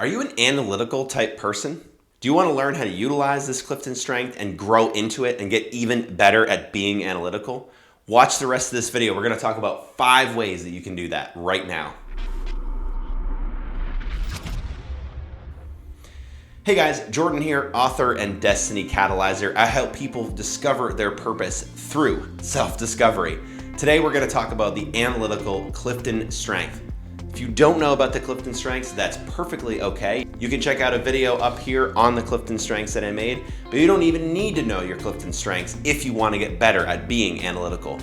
Are you an analytical type person? Do you want to learn how to utilize this Clifton strength and grow into it and get even better at being analytical? Watch the rest of this video. We're going to talk about 5 ways that you can do that right now. Hey guys, Jordan here, author and destiny catalyzer. I help people discover their purpose through self-discovery. Today we're going to talk about the analytical Clifton strength. If you don't know about the Clifton strengths, that's perfectly okay. You can check out a video up here on the Clifton strengths that I made, but you don't even need to know your Clifton strengths if you want to get better at being analytical.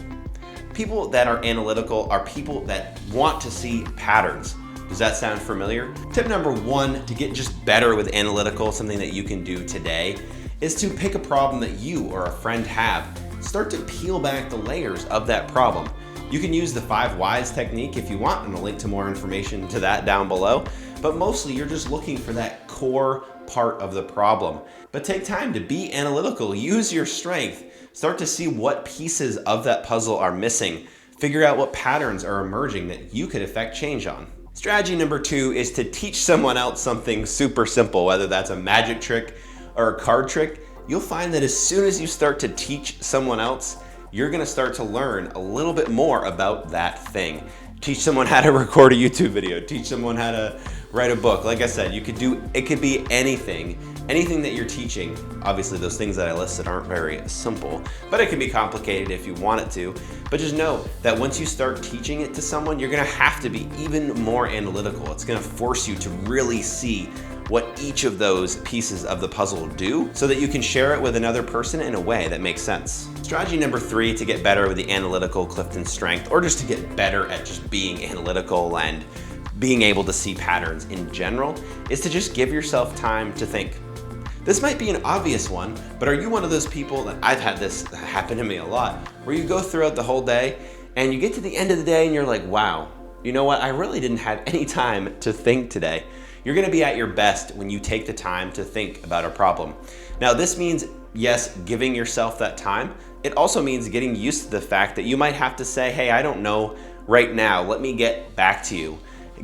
People that are analytical are people that want to see patterns. Does that sound familiar? Tip number 1 to get just better with analytical, something that you can do today, is to pick a problem that you or a friend have. Start to peel back the layers of that problem. You can use the 5 whys technique if you want, and I'll link to more information to that down below. But mostly you're just looking for that core part of the problem. But take time to be analytical, use your strength, start to see what pieces of that puzzle are missing, figure out what patterns are emerging that you could affect change on. Strategy number 2 is to teach someone else something super simple, whether that's a magic trick or a card trick. You'll find that as soon as you start to teach someone else, you're gonna start to learn a little bit more about that thing. Teach someone how to record a YouTube video, teach someone how to write a book. Like I said, it could be anything that you're teaching. Obviously those things that I listed aren't very simple, but it can be complicated if you want it to. But just know that once you start teaching it to someone, you're gonna have to be even more analytical. It's gonna force you to really see what each of those pieces of the puzzle do so that you can share it with another person in a way that makes sense. Strategy number 3 to get better with the analytical Clifton strength, or just to get better at just being analytical and being able to see patterns in general, is to just give yourself time to think. This might be an obvious one, but are you one of those people that I've had this happen to me a lot, where you go throughout the whole day and you get to the end of the day and you're like, wow, you know what? I really didn't have any time to think today. You're gonna be at your best when you take the time to think about a problem. Now this means, yes, giving yourself that time. It also means getting used to the fact that you might have to say, hey, I don't know right now, let me get back to you.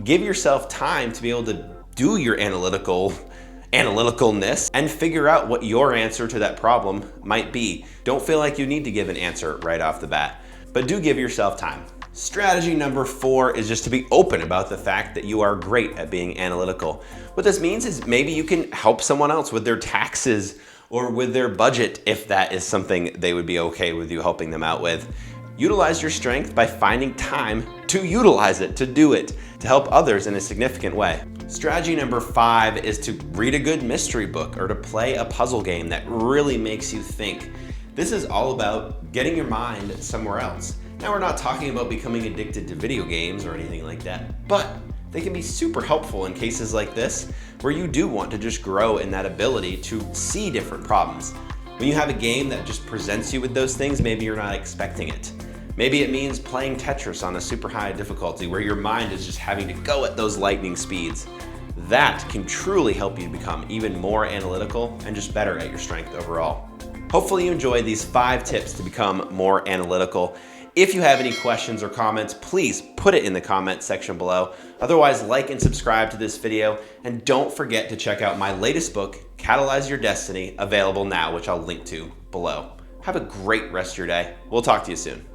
Give yourself time to be able to do your analyticalness and figure out what your answer to that problem might be. Don't feel like you need to give an answer right off the bat, but do give yourself time. Strategy number 4 is just to be open about the fact that you are great at being analytical. What this means is maybe you can help someone else with their taxes or with their budget if that is something they would be okay with you helping them out with. Utilize your strength by finding time to utilize it, to do it, to help others in a significant way. Strategy number 5 is to read a good mystery book or to play a puzzle game that really makes you think. This is all about getting your mind somewhere else. Now we're not talking about becoming addicted to video games or anything like that, but they can be super helpful in cases like this where you do want to just grow in that ability to see different problems. When you have a game that just presents you with those things, maybe you're not expecting it. Maybe it means playing Tetris on a super high difficulty where your mind is just having to go at those lightning speeds. That can truly help you become even more analytical and just better at your strength overall. Hopefully you enjoyed these 5 tips to become more analytical. If you have any questions or comments, please put it in the comment section below. Otherwise, like and subscribe to this video. And don't forget to check out my latest book, Catalyze Your Destiny, available now, which I'll link to below. Have a great rest of your day. We'll talk to you soon.